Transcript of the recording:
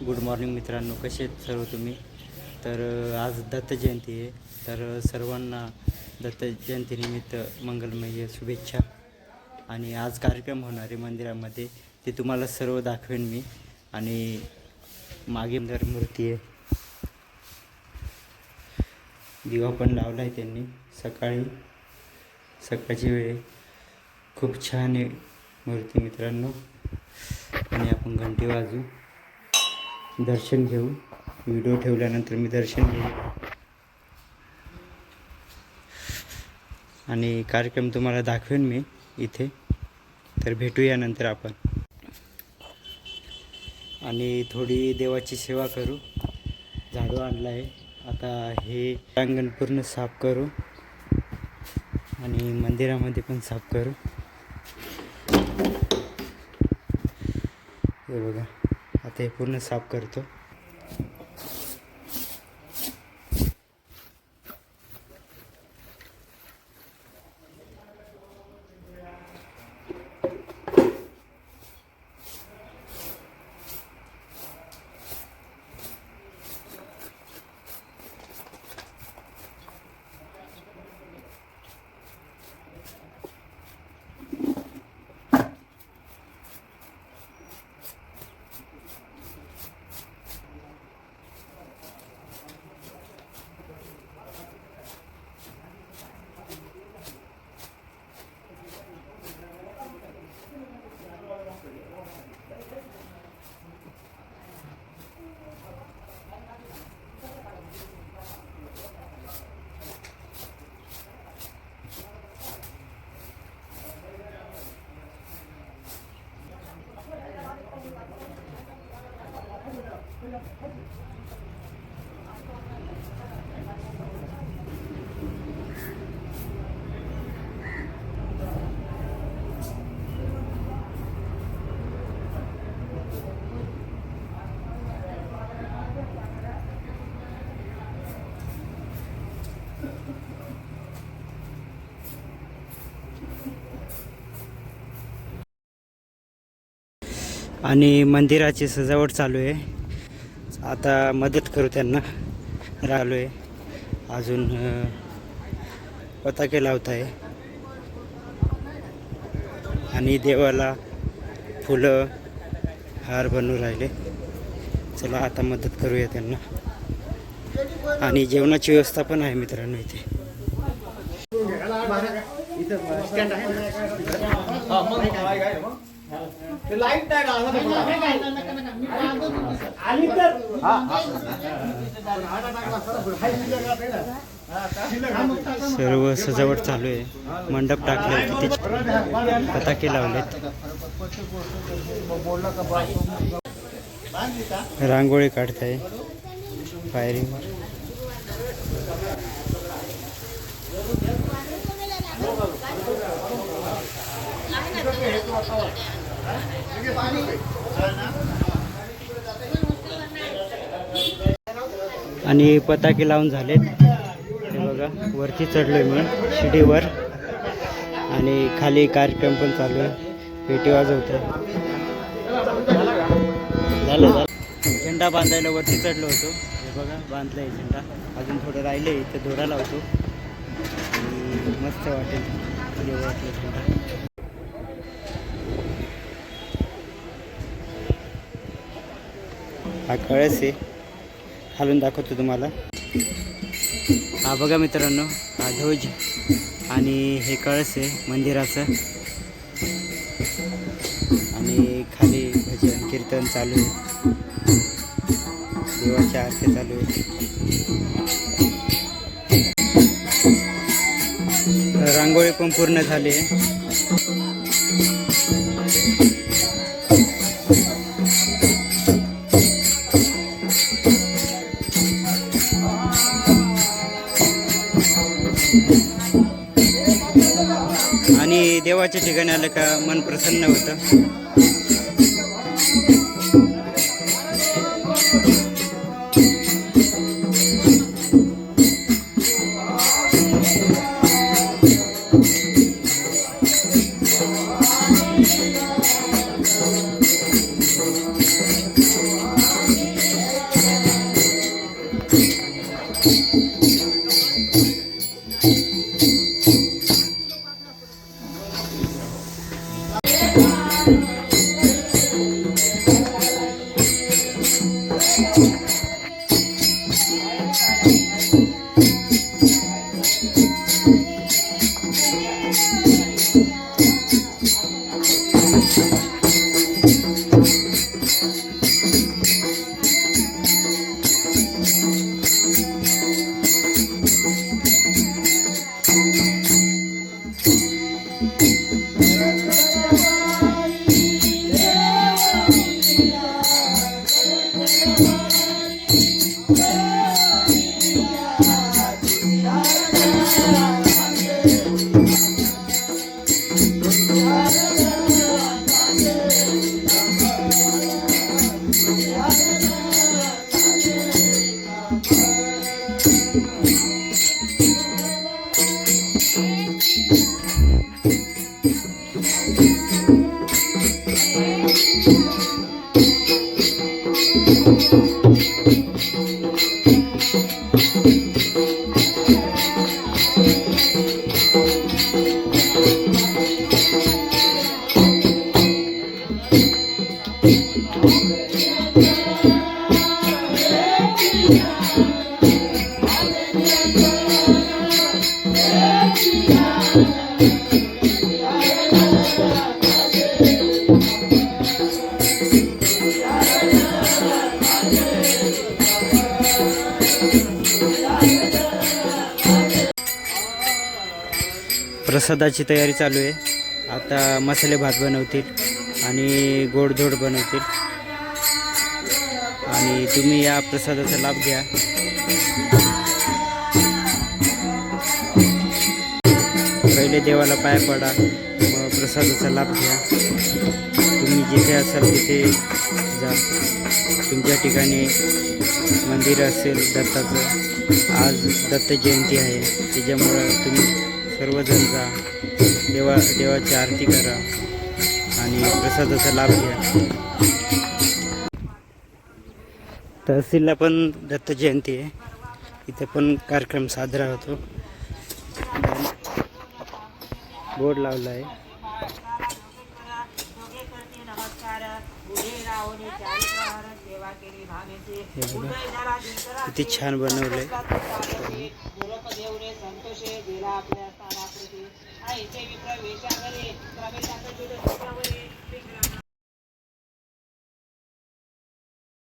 Good morning मित्रांनो, कसे आहेत सर्व तुम्ही? तर आज दत्त जयंती आहे, तर सर्वांना दत्त जयंतीनिमित्त मंगलमय शुभेच्छा. आणि आज कार्यक्रम होणार आहे मंदिरामध्ये, ते तुम्हाला सर्व दाखवेन मी. आणि मागे मूर्ती आहे, दिवा पण लावला आहे त्यांनी सकाळची वेळ. खूप छान आहे मूर्ती मित्रांनो. आणि आपण घंटी वाजू, दर्शन घेऊ. व्हिडिओ ठेवल्यानंतर मी दर्शन घेऊ आणि कार्यक्रम तुम्हाला दाखवेन मी इथे. तर भेटूया नंतर आपण. आणि थोडी देवाची सेवा करू. झाडू आणला आहे, आता हे अंगण पूर्ण साफ करू आणि मंदिरामध्ये पण साफ करू. हे बघा, आता हे पूर्ण साफ करतो. आणि मंदिराची सजावट चालू आहे. आता मदत करू त्यांना. राहिलो आहे अजून, पताके लावत आहे आणि देवाला फुलं हार बनवून राहिले. चला आता मदत करूया त्यांना. आणि जेवणाची व्यवस्था पण आहे मित्रांनो इथे. सर्व सजावट चालू आहे. मंडप टाकले, किती पताके लावलेत. रांगोळी काढताय फायरिंग. आणि पताके लावून झालेत. हे बघा, वरती चढलोय मी शिडीवर आणि खाली कार्यक्रम पण चालू आहे. पेटी वाजवतोय. झालं. झेंडा बांधायला वरती चढलो होतो. हे बघा, बांधलाय झेंडा. अजून थोडं राहिले, इथे दोरा लावतो आणि मस्त वाटेल देवळातला झेंडा. हा कळस आहे, खालून दाखवतो तुम्हाला. हा बघा मित्रांनो, हा ध्वज आणि हे कळस आहे मंदिराचं. आणि खाली भजन कीर्तन चालू आहे, देवाची आरती चालू आहे. रांगोळी पण पूर्ण झाली आहे. आणि देवाच्या ठिकाणी आलं का मन प्रसन्न होतं. प्रसादाची तयारी चालू आहे. आता मसाले भात बनवतील आणि गोडधोड बनवतील आणि तुम्ही या प्रसादाचा लाभ घ्या. पहिले देवाला पाया पडा, मग प्रसादाचा लाभ घ्या. तुम्ही जिथे असाल तिथे जा. तुमच्या ठिकाणी मंदिर असेल दत्ताचं, आज दत्त जयंती आहे, त्याच्यामुळं तुम्ही सर्वजण जा, देवाची आरती करा आणि प्रसादाचा लाभ घ्या. तहसीलला पण दत्त जयंती आहे, इथे पण कार्यक्रम साजरा होतो. बोर्ड लावला आहे. हे बघा किती छान बनवलंय.